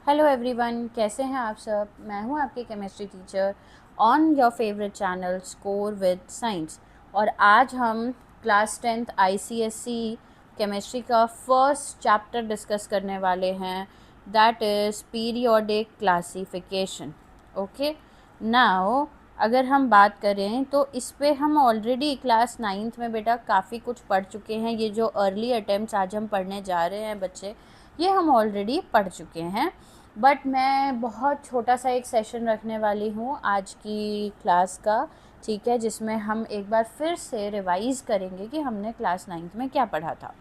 Hello everyone, कैसे हैं आप सब। मैं हूं आपकी chemistry teacher on your favourite channel score with science. और आज हम क्लास 10th आईसीएसई केमिस्ट्री का फर्स्ट चैप्टर डिस्कस करने वाले हैं, that is periodic classification. Okay, now अगर हम बात करें तो इस पे हम ऑलरेडी क्लास 9th में बेटा काफ़ी कुछ पढ़ चुके हैं। ये जो अर्ली अटेम्प्ट्स आज हम पढ़ने जा रहे हैं बच्चे, ये हम ऑलरेडी पढ़ चुके हैं। बट मैं बहुत छोटा सा एक सेशन रखने वाली हूँ आज की क्लास का, ठीक है, जिसमें हम एक बार फिर से रिवाइज़ करेंगे कि हमने क्लास 9th में क्या पढ़ा था।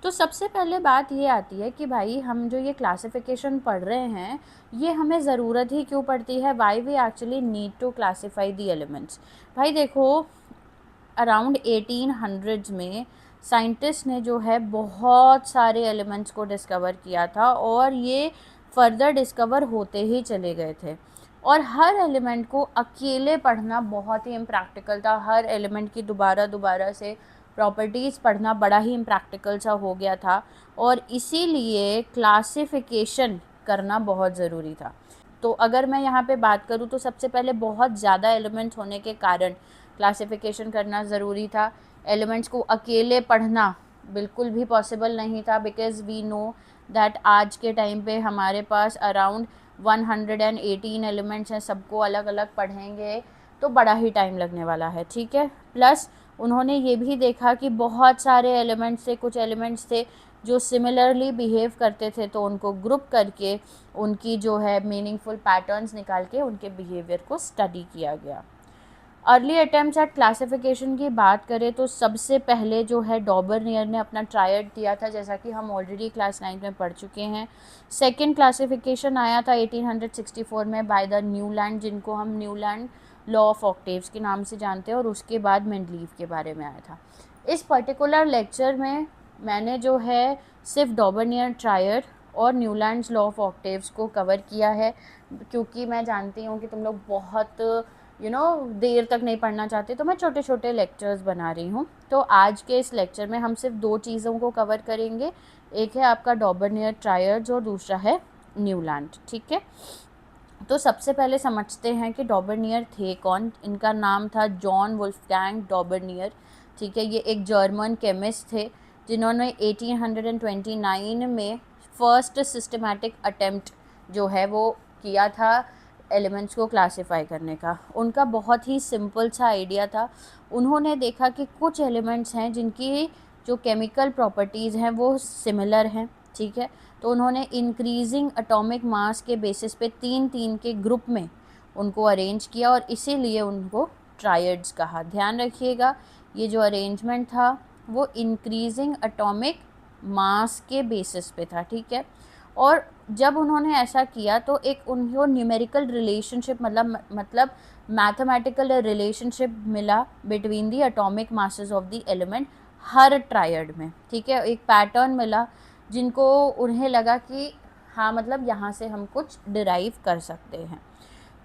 तो सबसे पहले बात ये आती है कि भाई हम जो ये क्लासिफिकेशन पढ़ रहे हैं, ये हमें ज़रूरत ही क्यों पड़ती है, why we actually need to classify the elements. भाई देखो, अराउंड 1800s में साइंटिस्ट ने जो है बहुत सारे एलिमेंट्स को डिस्कवर किया था और ये फर्दर डिस्कवर होते ही चले गए थे। और हर एलिमेंट को अकेले पढ़ना बहुत ही इम्प्रैक्टिकल था। हर एलिमेंट की दोबारा से प्रॉपर्टीज़ पढ़ना बड़ा ही इम्प्रैक्टिकल सा हो गया था और इसीलिए क्लासिफिकेशन करना बहुत ज़रूरी था। तो अगर मैं यहाँ पे बात करूँ तो सबसे पहले बहुत ज़्यादा एलिमेंट्स होने के कारण क्लासिफिकेशन करना ज़रूरी था। एलिमेंट्स को अकेले पढ़ना बिल्कुल भी पॉसिबल नहीं था, बिकॉज़ वी नो दैट आज के टाइम पे हमारे पास अराउंड 118 एलिमेंट्स हैं। सबको अलग अलग पढ़ेंगे तो बड़ा ही टाइम लगने वाला है, ठीक है। प्लस उन्होंने ये भी देखा कि बहुत सारे एलिमेंट्स थे, कुछ एलिमेंट्स थे जो सिमिलरली बिहेव करते थे, तो उनको ग्रुप करके उनकी जो है मीनिंगफुल पैटर्न्स निकाल के उनके बिहेवियर को स्टडी किया गया। अर्ली अटेम्प्ट्स एट क्लासिफिकेशन की बात करें तो सबसे पहले जो है डॉबरनियर ने अपना ट्रायड दिया था, जैसा कि हम ऑलरेडी क्लास 9 में पढ़ चुके हैं। सेकेंड क्लासिफिकेशन आया था 1864 में बाय द न्यूलैंड, जिनको हम न्यूलैंड लॉ ऑफ ऑक्टेव्स के नाम से जानते हैं, और उसके बाद मेंडलीव के बारे में आया था। इस पर्टिकुलर लेक्चर में मैंने जो है सिर्फ डॉबरनियर ट्रायड और न्यूलैंड्स लॉ ऑफ ऑक्टेव्स को कवर किया है, क्योंकि मैं जानती हूँ कि तुम लोग बहुत देर तक नहीं पढ़ना चाहते, तो मैं छोटे छोटे लेक्चर्स बना रही हूँ। तो आज के इस लेक्चर में हम सिर्फ दो चीज़ों को कवर करेंगे, एक है आपका डॉबरनियर ट्रायड्स और दूसरा है न्यूलैंड, ठीक है। तो सबसे पहले समझते हैं कि डॉबरनियर थे कौन। इनका नाम था जॉन वुल्फगैंग डॉबरनियर, ठीक है। ये एक जर्मन केमिस्ट थे जिन्होंने 1829 में फर्स्ट सिस्टमैटिक अटेम्प्ट जो है वो किया था एलिमेंट्स को क्लासिफाई करने का। उनका बहुत ही सिंपल सा आइडिया था। उन्होंने देखा कि कुछ एलिमेंट्स हैं जिनकी जो केमिकल प्रॉपर्टीज़ हैं वो सिमिलर हैं, ठीक है। तो उन्होंने इंक्रीजिंग एटॉमिक मास के बेसिस पे 3-3 के ग्रुप में उनको अरेंज किया और इसीलिए उनको ट्रायड्स कहा। ध्यान रखिएगा, ये जो अरेंजमेंट था वो इंक्रीजिंग एटॉमिक मास के बेसिस पे था, ठीक है। और जब उन्होंने ऐसा किया तो एक उनको न्यूमेरिकल रिलेशनशिप मतलब मैथमेटिकल रिलेशनशिप मिला between the atomic masses of the element her triad में, ठीक है। एक पैटर्न मिला जिनको उन्हें लगा कि हाँ, मतलब यहाँ से हम कुछ डिराइव कर सकते हैं।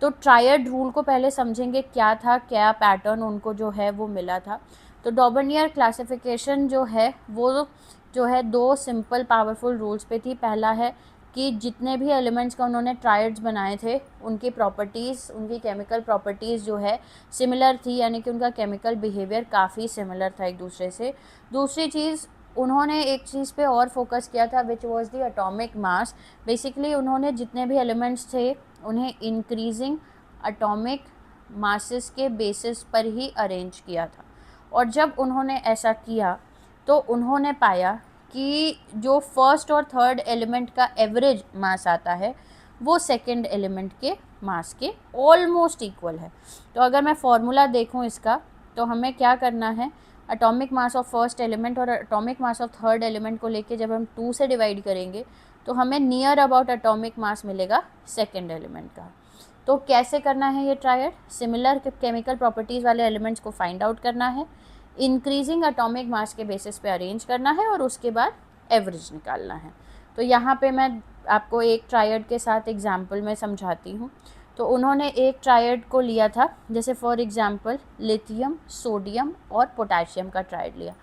तो ट्रायड रूल को पहले समझेंगे, क्या था, क्या पैटर्न उनको जो है वो मिला था। तो डॉबरनियर क्लासिफिकेशन जो है वो जो है दो सिंपल पावरफुल रूल्स पे थी। पहला है कि जितने भी एलिमेंट्स का उन्होंने ट्रायड्स बनाए थे उनकी प्रॉपर्टीज़, उनकी केमिकल प्रॉपर्टीज़ जो है सिमिलर थी, यानी कि उनका केमिकल बिहेवियर काफ़ी सिमिलर था एक दूसरे से। दूसरी चीज़, उन्होंने एक चीज़ पे और फोकस किया था, which was the atomic mass. Basically उन्होंने जितने भी एलिमेंट्स थे उन्हें इंक्रीजिंग एटॉमिक मासेस के बेसिस पर ही अरेंज किया था। और जब उन्होंने ऐसा किया तो उन्होंने पाया कि जो फर्स्ट और थर्ड एलिमेंट का एवरेज मास आता है वो सेकंड एलिमेंट के मास के ऑलमोस्ट इक्वल है। तो अगर मैं फॉर्मूला देखूं इसका, तो हमें क्या करना है, atomic mass of first element और atomic mass of third element को लेके जब हम 2 से डिवाइड करेंगे तो हमें नियर अबाउट एटॉमिक मास मिलेगा सेकंड एलिमेंट का। तो कैसे करना है ये ट्रायड, सिमिलर केमिकल प्रॉपर्टीज़ वाले एलिमेंट्स को फाइंड आउट करना है, इंक्रीजिंग एटॉमिक मास के बेसिस पे अरेंज करना है और उसके बाद एवरेज निकालना है। तो यहाँ पे मैं आपको एक ट्रायड के साथ एग्जाम्पल में समझाती हूँ। तो उन्होंने एक ट्रायड को लिया था, जैसे फॉर एग्जांपल लिथियम, सोडियम और पोटेशियम का ट्रायड लिया।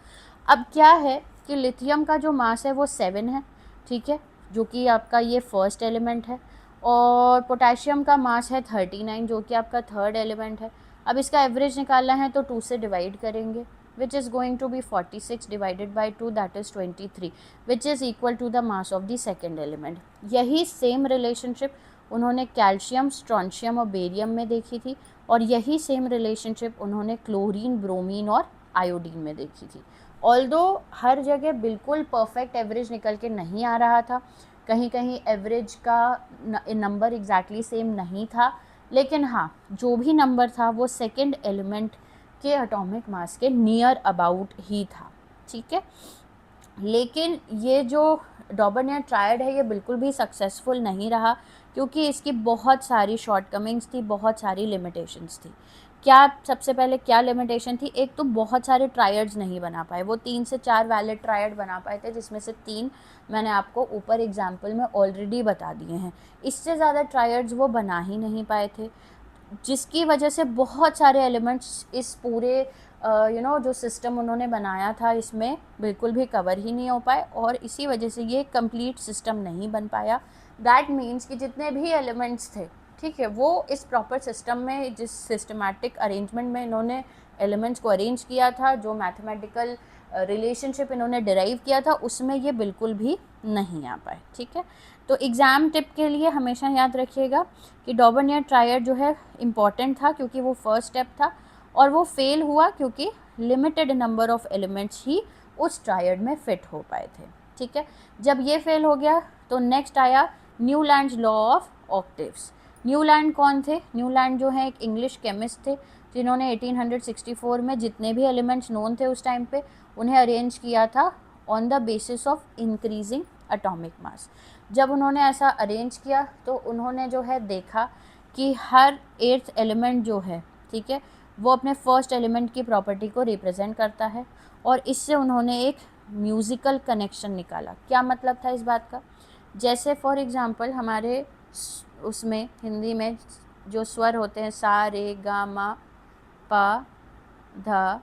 अब क्या है कि लिथियम का जो मास है वो 7 है, ठीक है। जो कि आपका ये फर्स्ट एलिमेंट है, और पोटेशियम का मास है 39 जो कि आपका थर्ड एलिमेंट है। अब इसका एवरेज निकालना है तो 2 से डिवाइड करेंगे, which is going to be 46 divided by 2, that is 23, which is equal to the mass of the second element। यही सेम रिलेशनशिप उन्होंने कैल्शियम, स्ट्रॉन्शियम और बेरियम में देखी थी, और यही सेम रिलेशनशिप उन्होंने क्लोरीन, ब्रोमीन और आयोडीन में देखी थी। ऑल्दो हर जगह बिल्कुल परफेक्ट एवरेज निकल के नहीं आ रहा था, कहीं कहीं एवरेज का नंबर एग्जैक्टली सेम नहीं था, लेकिन हाँ जो भी नंबर था वो सेकेंड एलिमेंट के एटॉमिक मास के नियर अबाउट ही था, ठीक है। लेकिन ये जो डॉबरनियर ट्रायड है ये बिल्कुल भी सक्सेसफुल नहीं रहा, क्योंकि इसकी बहुत सारी शॉर्टकमिंग्स थी, बहुत सारी लिमिटेशंस थी। क्या सबसे पहले क्या लिमिटेशन थी? एक तो बहुत सारे ट्रायड्स नहीं बना पाए, वो 3 से 4 वैलिड ट्रायड बना पाए थे, जिसमें से 3 मैंने आपको ऊपर एग्जाम्पल में ऑलरेडी बता दिए हैं। इससे ज़्यादा ट्रायड्स वो बना ही नहीं पाए थे, जिसकी वजह से बहुत सारे एलिमेंट्स इस पूरे जो सिस्टम उन्होंने बनाया था इसमें बिल्कुल भी कवर ही नहीं हो पाए, और इसी वजह से ये कंप्लीट सिस्टम नहीं बन पाया। दैट मीन्स कि जितने भी एलिमेंट्स थे, ठीक है, वो इस प्रॉपर सिस्टम में, जिस सिस्टमैटिक अरेंजमेंट में इन्होंने एलिमेंट्स को अरेंज किया था, जो मैथमेटिकल रिलेशनशिप इन्होंने डिराइव किया था, उसमें ये बिल्कुल भी नहीं आ पाए, ठीक है। तो एग्ज़ाम टिप के लिए हमेशा याद रखिएगा कि डॉबरनियर ट्रायड जो है इम्पॉर्टेंट था, क्योंकि वो फर्स्ट स्टेप था, और वो फेल हुआ क्योंकि लिमिटेड नंबर ऑफ एलिमेंट्स ही उस ट्रायड में फिट हो पाए थे, ठीक है। जब ये फेल हो गया तो नेक्स्ट आया Newlands law of octaves. Newland कौन थे? न्यूलैंड जो है एक इंग्लिश केमिस्ट थे, जिन्होंने 1864 में जितने भी एलिमेंट्स नोन थे उस टाइम पे उन्हें अरेंज किया था on the basis of increasing atomic mass. जब उन्होंने ऐसा अरेंज किया तो उन्होंने जो है देखा कि हर 8th एलिमेंट जो है, ठीक है, वो अपने फर्स्ट एलिमेंट की प्रॉपर्टी को रिप्रेजेंट करता है, और इससे उन्होंने एक म्यूज़िकल कनेक्शन निकाला। क्या मतलब था इस बात का? जैसे फॉर एग्ज़ाम्पल हमारे उसमें हिंदी में जो स्वर होते हैं सा, रे, गा, मा, पा, धा,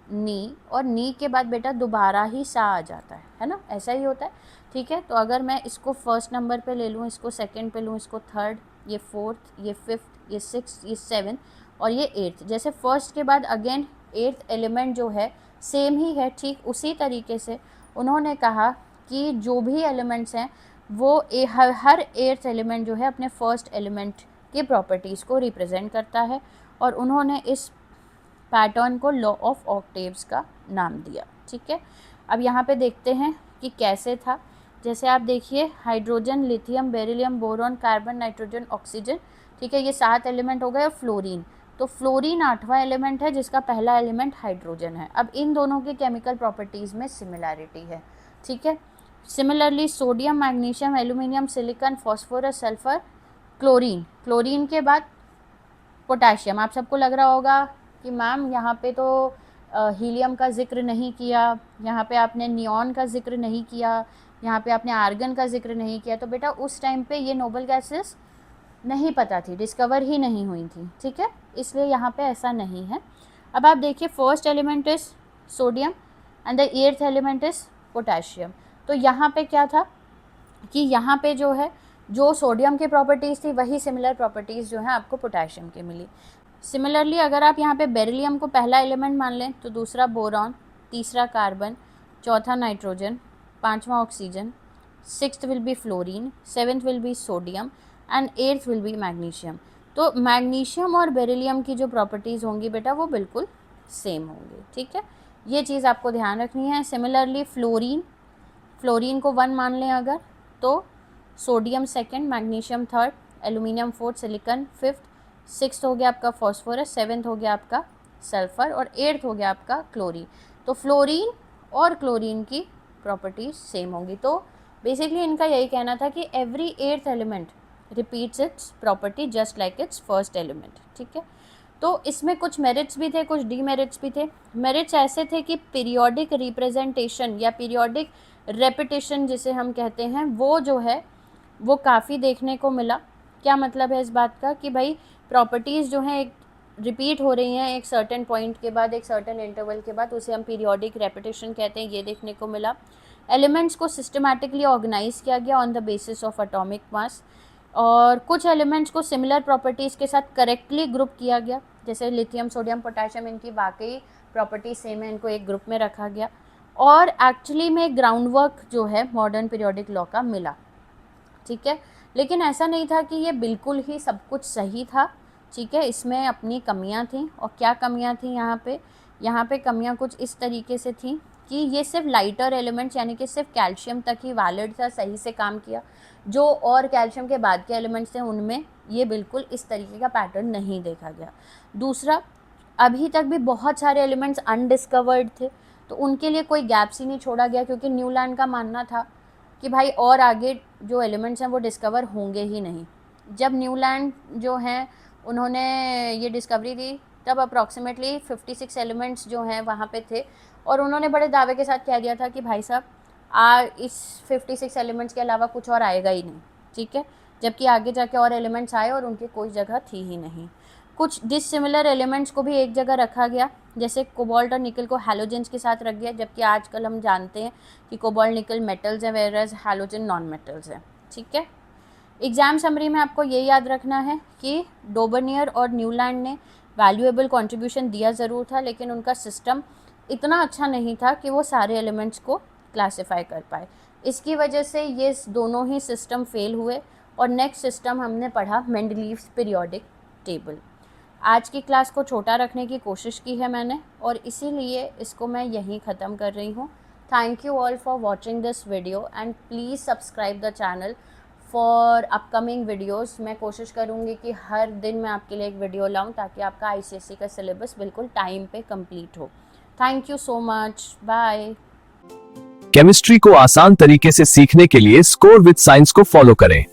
नी, और नी के बाद बेटा दोबारा ही सा आ जाता है ना, ऐसा ही होता है, ठीक है। तो अगर मैं इसको फर्स्ट नंबर पे ले लूँ, इसको सेकंड पे लूँ, इसको थर्ड, ये फोर्थ, ये फिफ्थ, ये सिक्स्थ, ये सेवन और ये एट्थ, जैसे फर्स्ट के बाद अगेन 8th एलिमेंट जो है सेम ही है, ठीक उसी तरीके से उन्होंने कहा कि जो भी एलिमेंट्स हैं वो हर 8th एलिमेंट जो है अपने फर्स्ट एलिमेंट की प्रॉपर्टीज़ को रिप्रेजेंट करता है, और उन्होंने इस पैटर्न को लॉ ऑफ ऑक्टेव्स का नाम दिया, ठीक है। अब यहाँ पे देखते हैं कि कैसे था। जैसे आप देखिए hydrogen, lithium, beryllium, boron, carbon, nitrogen, oxygen, ठीक है, ये 7 एलिमेंट हो गए। और फ्लोरीन, तो फ्लोरीन 8वां एलिमेंट है जिसका पहला एलिमेंट हाइड्रोजन है। अब इन दोनों की केमिकल प्रॉपर्टीज़ में सिमिलैरिटी है, ठीक है। Similarly sodium, magnesium, aluminium, silicon, phosphorus, sulphur, chlorine, chlorine के बाद पोटेशियम। आप सबको लग रहा होगा कि मैम यहाँ पे तो हीलियम का जिक्र नहीं किया, यहाँ पे आपने नियॉन का जिक्र नहीं किया, यहाँ पे आपने आर्गन का जिक्र नहीं किया। तो बेटा उस टाइम पे ये नोबल गैसेस नहीं पता थी, डिस्कवर ही नहीं हुई थी, ठीक है, इसलिए यहाँ पे ऐसा नहीं है। अब आप देखिए first element is sodium and the 8th element is potassium. तो यहाँ पे क्या था कि यहाँ पे जो है जो सोडियम की प्रॉपर्टीज़ थी वही सिमिलर प्रॉपर्टीज़ जो है आपको पोटेशियम की मिली। सिमिलरली अगर आप यहाँ पे बेरिलियम को पहला एलिमेंट मान लें तो दूसरा बोरॉन, तीसरा कार्बन, चौथा नाइट्रोजन, 5वां oxygen, 6th will be fluorine, 7th will be sodium and 8th will be magnesium. तो मैग्नीशियम और बेरिलियम की जो प्रॉपर्टीज़ होंगी बेटा वो बिल्कुल सेम होंगी, ठीक है, ये चीज़ आपको ध्यान रखनी है। सिमिलरली फ्लोरीन, फ्लोरीन को 1 मान लें अगर, तो sodium second, magnesium third, aluminium fourth, silicon fifth, 6th हो गया आपका फॉस्फोरस, 7th हो गया आपका सल्फर और 8th हो गया आपका क्लोरीन। तो फ्लोरीन और क्लोरीन की प्रॉपर्टीज सेम होंगी। तो बेसिकली इनका यही कहना था कि every 8th element repeats it's property just like it's first element, ठीक है। तो इसमें कुछ मेरिट्स भी थे, कुछ डीमेरिट्स भी थे। मेरिट्स ऐसे थे कि पीरियोडिक रिप्रेजेंटेशन या पीरियोडिक रेपिटेशन जिसे हम कहते हैं वो जो है वो काफ़ी देखने को मिला। क्या मतलब है इस बात का कि भाई प्रॉपर्टीज़ जो हैं एक रिपीट हो रही हैं एक सर्टेन पॉइंट के बाद, एक सर्टेन इंटरवल के बाद, उसे हम पीरियोडिक रेपिटेशन कहते हैं, ये देखने को मिला। एलिमेंट्स को सिस्टमैटिकली ऑर्गेनाइज किया गया on the basis of atomic mass, और कुछ एलिमेंट्स को सिमिलर प्रॉपर्टीज़ के साथ करेक्टली ग्रुप किया गया, जैसे लिथियम, सोडियम, पोटेशियम, इनकी वाकई प्रॉपर्टी सेम है, इनको एक ग्रुप में रखा गया, और एक्चुअली में ग्राउंड वर्क जो है मॉडर्न पीरियोडिक लॉ का मिला। ठीक है, लेकिन ऐसा नहीं था कि ये बिल्कुल ही सब कुछ सही था। ठीक है, इसमें अपनी कमियां थी, और क्या कमियां थी यहाँ पे कमियां कुछ इस तरीके से थी कि ये सिर्फ लाइटर एलिमेंट्स यानी कि सिर्फ कैल्शियम तक ही वैलिड था, सही से काम किया। जो और कैल्शियम के बाद के एलिमेंट्स थे उनमें ये बिल्कुल इस तरीके का पैटर्न नहीं देखा गया। दूसरा, अभी तक भी बहुत सारे एलिमेंट्स अनडिस्कवर्ड थे, तो उनके लिए कोई गैप्स ही नहीं छोड़ा गया, क्योंकि न्यूलैंड का मानना था कि भाई और आगे जो एलिमेंट्स हैं वो डिस्कवर होंगे ही नहीं। जब न्यूलैंड जो हैं उन्होंने ये डिस्कवरी दी तब अप्रॉक्सीमेटली 56 एलिमेंट्स जो हैं वहाँ पे थे, और उन्होंने बड़े दावे के साथ कह दिया था कि भाई साहब इस 56 एलिमेंट्स के अलावा कुछ और आएगा ही नहीं। ठीक है, जबकि आगे जाके और एलिमेंट्स आए और उनकी कोई जगह थी ही नहीं। कुछ डिसिमिलर एलिमेंट्स को भी एक जगह रखा गया, जैसे कोबाल्ट और निकल को हैलोजेंस के साथ रख दिया, जबकि आजकल हम जानते हैं कि कोबाल्ट निकल मेटल्स हैं, वेरएज हैलोजन नॉन मेटल्स हैं। ठीक है, एग्ज़ाम समरी में आपको ये याद रखना है कि डोबर्नियर और न्यूलैंड ने वैल्यूएबल कंट्रीब्यूशन दिया ज़रूर था, लेकिन उनका सिस्टम इतना अच्छा नहीं था कि वो सारे एलिमेंट्स को क्लासिफाई कर पाए। इसकी वजह से ये दोनों ही सिस्टम फेल हुए, और नेक्स्ट सिस्टम हमने पढ़ा मेंडलीव्स पीरियोडिक टेबल। आज की क्लास को छोटा रखने की कोशिश की है मैंने, और इसीलिए इसको मैं यहीं ख़त्म कर रही हूँ। Thank you all for watching this video, and please subscribe the channel for upcoming videos. मैं कोशिश करूँगी कि हर दिन मैं आपके लिए एक वीडियो लाऊं, ताकि आपका ICSE का सिलेबस बिल्कुल टाइम पे कंप्लीट हो। Thank you so much, bye. Chemistry को आसान तरीके से सीखने के लिए स्कोर विद साइंस को फॉलो करें।